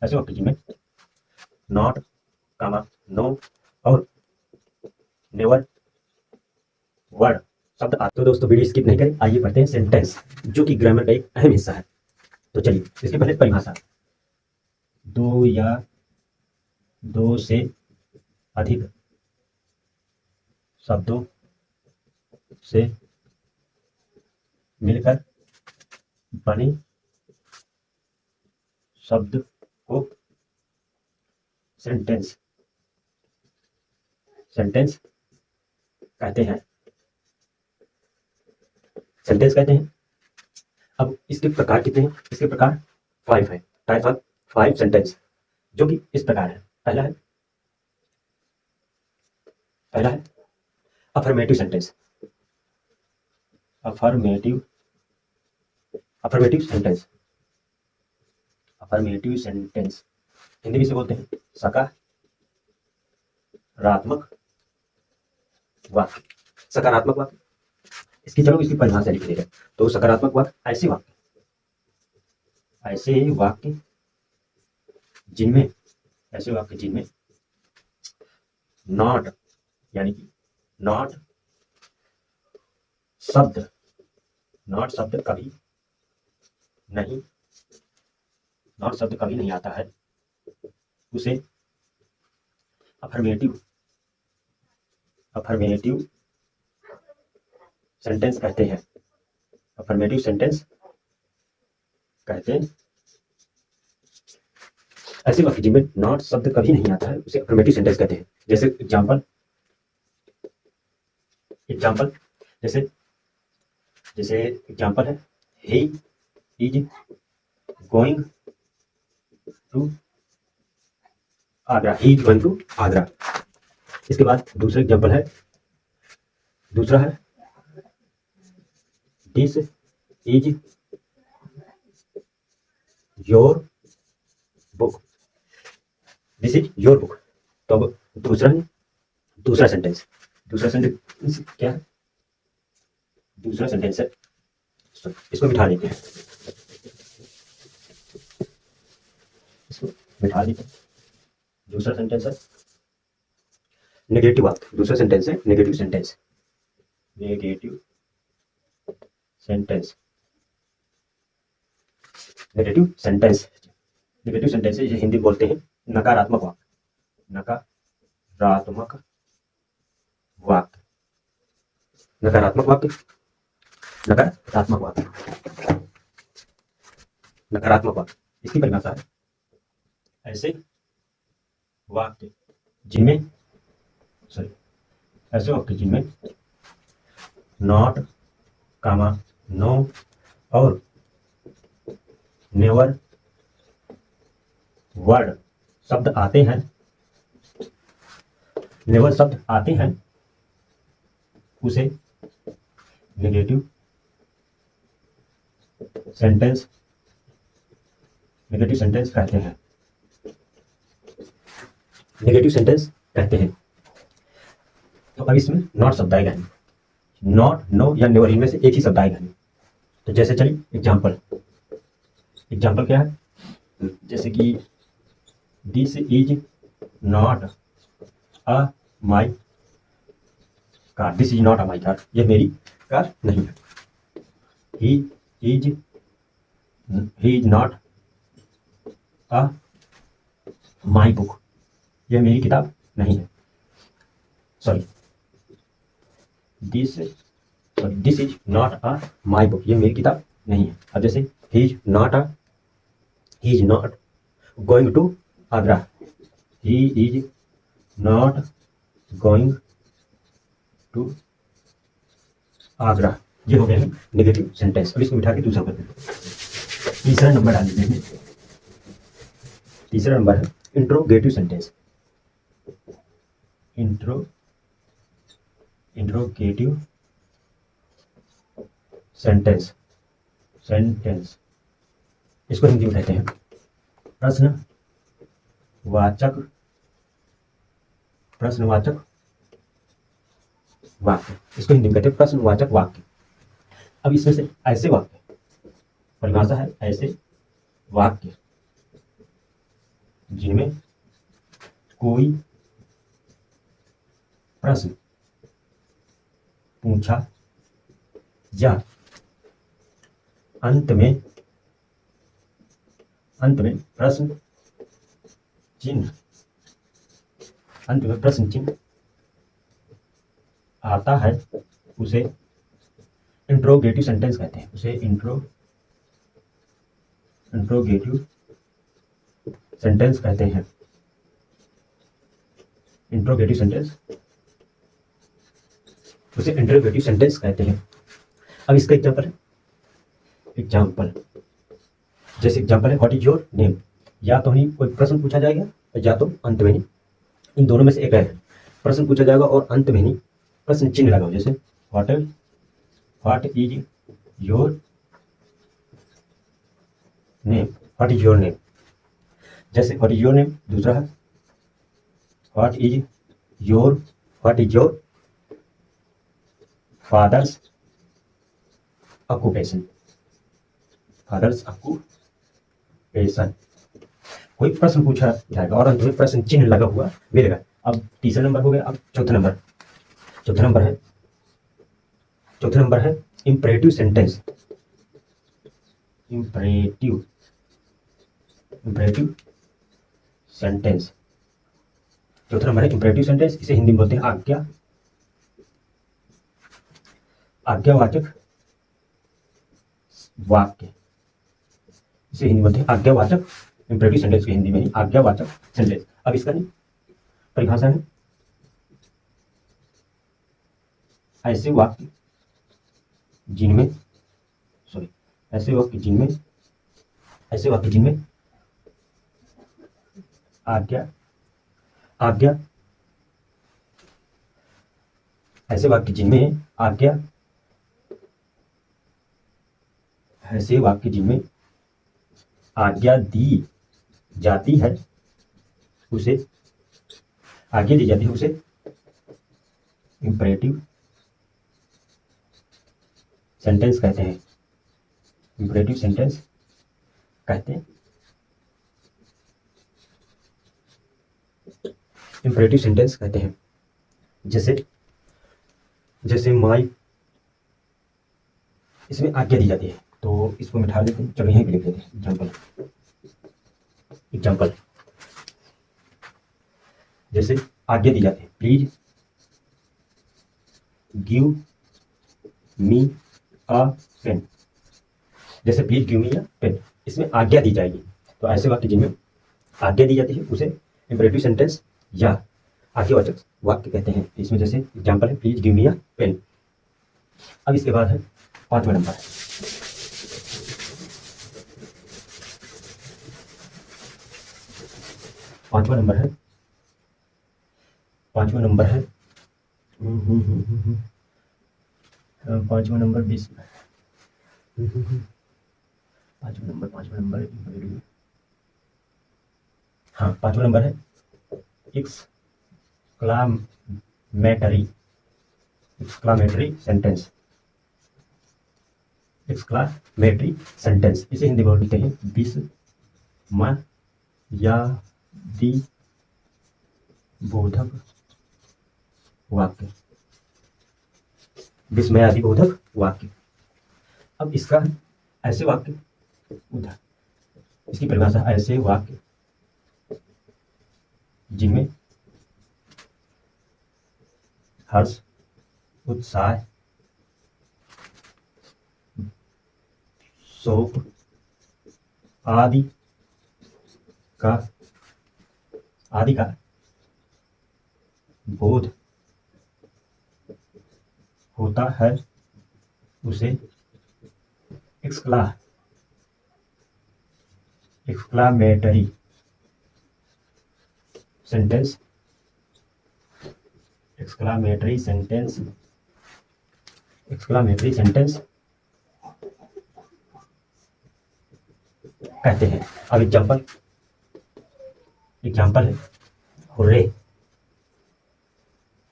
ऐसे वाक्य जिनमें नॉट, कामा, नो और नेवर वर्ड शब्द आते। तो दोस्तों वीडियो स्किप नहीं करें, आइए पढ़ते हैं सेंटेंस, जो कि ग्रामर का एक अहम हिस्सा है। तो चलिए इसके पहले परिभाषा। दो या दो से अधिक शब्दों से मिलकर बने शब्द को सेंटेंस सेंटेंस कहते हैं। सेंटेंस कहते हैं। अब इसके प्रकार कितने हैं? इसके प्रकार 5 है। टाइप ऑफ 5 सेंटेंस, जो कि इस प्रकार है। पहला है affirmative sentence. Affirmative affirmative sentence affirmative sentence Hindi में से बोलते हैं सकारात्मक वाक्य। सकारात्मक वाक्य, इसकी परिभाषा लिख देगा। तो सकारात्मक वाक्य ऐसे वाक्य जिनमें नॉट, यानी कि नॉट शब्द कभी नहीं आता है, उसे अफर्मेटिव सेंटेंस कहते हैं। अफर्मेटिव सेंटेंस कहते हैं ऐसे वाक्य जिनमें नॉट शब्द कभी नहीं आता है, उसे अफर्मेटिव सेंटेंस कहते हैं। जैसे एग्जाम्पल जैसे एग्जाम्पल है, he is going to Agra. He is going to Agra. इसके बाद दूसरा है this is your book. This is your book. तो अब दूसरा सेंटेंस क्या है? दूसरा सेंटेंस है, इसको बिठा लेते हैं। दूसरा सेंटेंस है नेगेटिव वाक्य। दूसरा सेंटेंस है नेगेटिव सेंटेंस। नेगेटिव सेंटेंस है, हिंदी बोलते हैं नकारात्मक वाक्य। नकारात्मक वाक्य। इसकी परिभाषा है ऐसे वाक्य जिनमें नॉट, कामा, नो और नेवर वर्ड शब्द आते हैं, उसे नेगेटिव सेंटेंस कहते हैं। तो अब इसमें नॉट शब्द आएगा, नॉट, नो या नेवर, इनमें से एक ही शब्द आएगा। तो जैसे चलिए एग्जाम्पल क्या है? जैसे कि this is not a my car. This is not a my car, यह मेरी कार नहीं है। He is not a my book, यह मेरी किताब नहीं है। This is not a my book, यह मेरी किताब नहीं है। अब जैसे he is not going to Agra. He is not going to Agra, ये हो गया नेगेटिव सेंटेंस। अब इसको बिठा के दूसरा करते हैं। तीसरा नंबर डाल देते हैं। तीसरा नंबर है इंट्रोगेटिव सेंटेंस। इंट्रोगेटिव सेंटेंस इसको हिंदी में कहते हैं प्रश्नवाचक वाक्य। इसको हिंदी में कहते हैं प्रश्नवाचक वाक्य। अब इसमें से ऐसे वाक्य, परिभाषा है ऐसे वाक्य जिनमें कोई प्रश्न पूछा या अंत में प्रश्न चिन्ह आता है उसे इंट्रोगेटिव सेंटेंस कहते हैं। उसे इंट्रोगेटिव सेंटेंस कहते हैं। इंट्रोगेटिव सेंटेंस कहते हैं। अब इसका एग्जाम्पल जैसे एग्जाम्पल है व्हाट इज योर नेम। या तो ही कोई प्रश्न पूछा जाएगा या तो अंत में नहीं, इन दोनों में से एक है। प्रश्न पूछा जाएगा और अंत में नहीं प्रश्न चिन्ह लगा हो, जैसे what is your name, what is your name. जैसे व्हाट इज योर नेम, दूसरा है what is your fathers occupation. कोई प्रश्न पूछा जाएगा और अंत में प्रश्न चिन्ह लगा हुआ मिलेगा। अब तीसरा नंबर हो गया। अब चौथा नंबर है इंपरेटिव सेंटेंस। Imperative sentence. चौथा नंबर है इंपरेटिव सेंटेंस। इसे हिंदी में बोलते हैं आज्ञावाचक वाक्य। इसे हिंदी में बोलते हैं आज्ञावाचक। इंपरेटिव सेंटेंस की हिंदी में ही आज्ञावाचक सेंटेंस। अब इसका परिभाषा है ऐसे वाक्य जिनमें आज्ञा ऐसे वाक्य जिनमें आज्ञा दी जाती है उसे इंपरेटिव सेंटेंस कहते हैं। इंपरेटिव सेंटेंस कहते हैं। जैसे माई, इसमें आज्ञा दी जाती है तो इसको मिटा लेते हैं। चलो यहीं पे लिख लेते हैं एग्जाम्पल। जैसे आज्ञा दी जाती है please give me a pen. जैसे please give me a pen, इसमें आज्ञा दी जाएगी। तो ऐसे वाक्य जिनमें आज्ञा दी जाती है उसे इंपरेटिव सेंटेंस या आज्ञावाचक वाक्य कहते हैं। इसमें जैसे एग्जाम्पल है please give me a pen. अब इसके बाद है पांचवा नंबर है पांचवा नंबर 20। पांचवा नंबर है एक्सक्लामेटरी सेंटेंस। इसे हिंदी में बोलते हैं विस्मयादि बोधक वाक्य। अब इसका ऐसे वाक्य इसकी परिभाषा ऐसे वाक्य जिनमें हर्ष, उत्साह, शोक आदि का बोध होता है उसे एक्सक्लामेटरी सेंटेंस कहते हैं। अब एग्जाम्पल है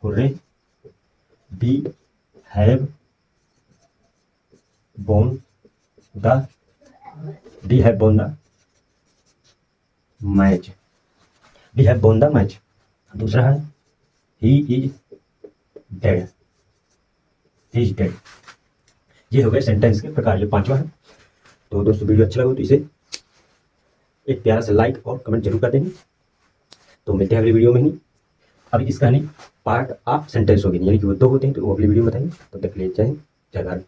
hurray we have won the match। We have won the match. दूसरा है he is dead, he is dead. ये हो गए सेंटेंस के प्रकार, ये पांचवा है। तो दोस्तों वीडियो अच्छा लगा तो इसे एक प्यारा सा लाइक और कमेंट जरूर कर देंगे। तो मिलते हैं अगली वीडियो में ही। अभी इसका नहीं पार्ट ऑफ सेंटेंस होगी, यानी कि वो दो होते हैं, तो वो अगली वीडियो में बताएंगे। तब तक के लिए जय हिंद, जय भारत।